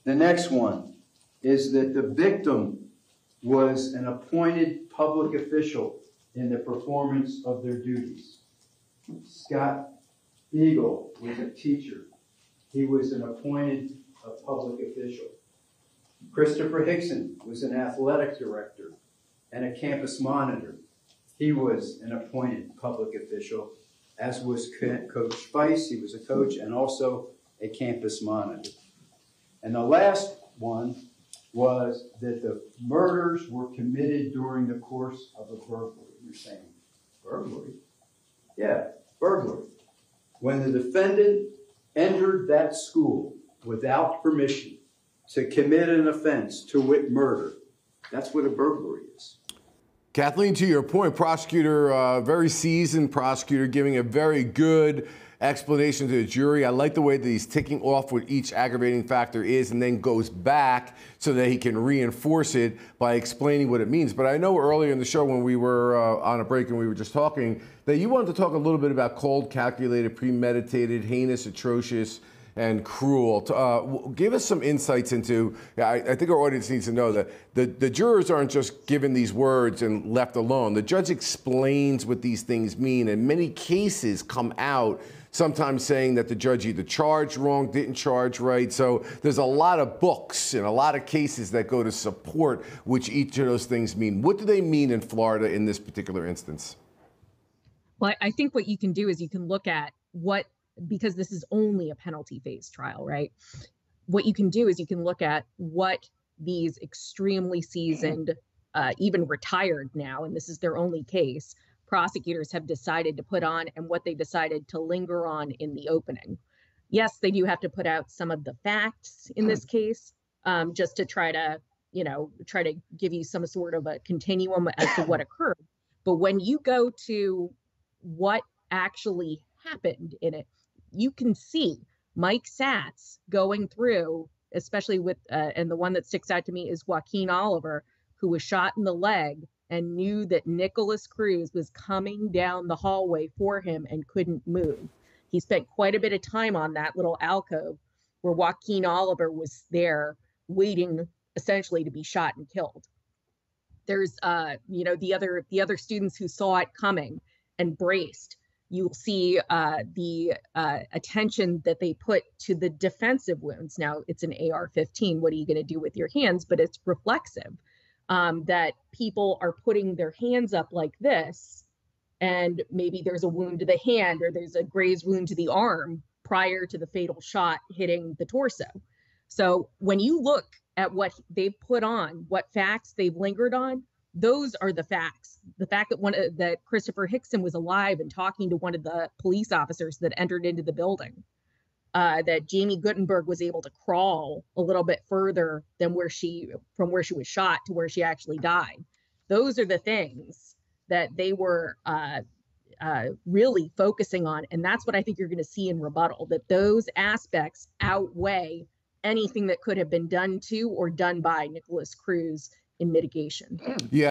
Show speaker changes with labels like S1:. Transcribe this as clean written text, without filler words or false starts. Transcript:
S1: The next one is that the victim was an appointed public official in the performance of their duties. Scott Beagle was a teacher. He was an appointed public official. Christopher Hickson was an athletic director and a campus monitor. He was an appointed public official, as was Coach Spice. He was a coach and also a campus monitor. And the last one was that the murders were committed during the course of a burglary. You're saying, burglary? Yeah, burglary. When the defendant entered that school without permission to commit an offense, to wit murder, that's what a burglary is.
S2: Kathleen, to your point, prosecutor, very seasoned prosecutor, giving a very good explanation to the jury. I like the way that he's ticking off what each aggravating factor is and then goes back so that he can reinforce it by explaining what it means. But I know earlier in the show when we were on a break and we were just talking that you wanted to talk a little bit about cold, calculated, premeditated, heinous, atrocious, and cruel. Give us some insights into, I think our audience needs to know that the jurors aren't just given these words and left alone. The judge explains what these things mean, and many cases come out sometimes saying that the judge either charged wrong, didn't charge right. So there's a lot of books and a lot of cases that go to support which each of those things mean. What do they mean in Florida in this particular instance?
S3: Well, I think what you can do is you can look at what, because this is only a penalty phase trial, right? What you can do is you can look at what these extremely seasoned, even retired now, and this is their only case, prosecutors have decided to put on and what they decided to linger on in the opening. Yes, they do have to put out some of the facts in this case, just to try to give you some sort of a continuum as to what occurred. But when you go to what actually happened in it, you can see Mike Satz going through, especially with, and the one that sticks out to me is Joaquin Oliver, who was shot in the leg and knew that Nikolas Cruz was coming down the hallway for him and couldn't move. He spent quite a bit of time on that little alcove where Joaquin Oliver was there waiting essentially to be shot and killed. There's, the other students who saw it coming and braced. You'll see the attention that they put to the defensive wounds. Now, it's an AR-15. What are you going to do with your hands? But it's reflexive, that people are putting their hands up like this, and maybe there's a wound to the hand or there's a grazed wound to the arm prior to the fatal shot hitting the torso. So when you look at what they've put on, what facts they've lingered on, those are the facts. The fact that that Christopher Hickson was alive and talking to one of the police officers that entered into the building, that Jamie Guttenberg was able to crawl a little bit further than from where she was shot to where she actually died. Those are the things that they were really focusing on. And that's what I think you're going to see in rebuttal, that those aspects outweigh anything that could have been done to or done by Nikolas Cruz in mitigation.
S2: Yeah.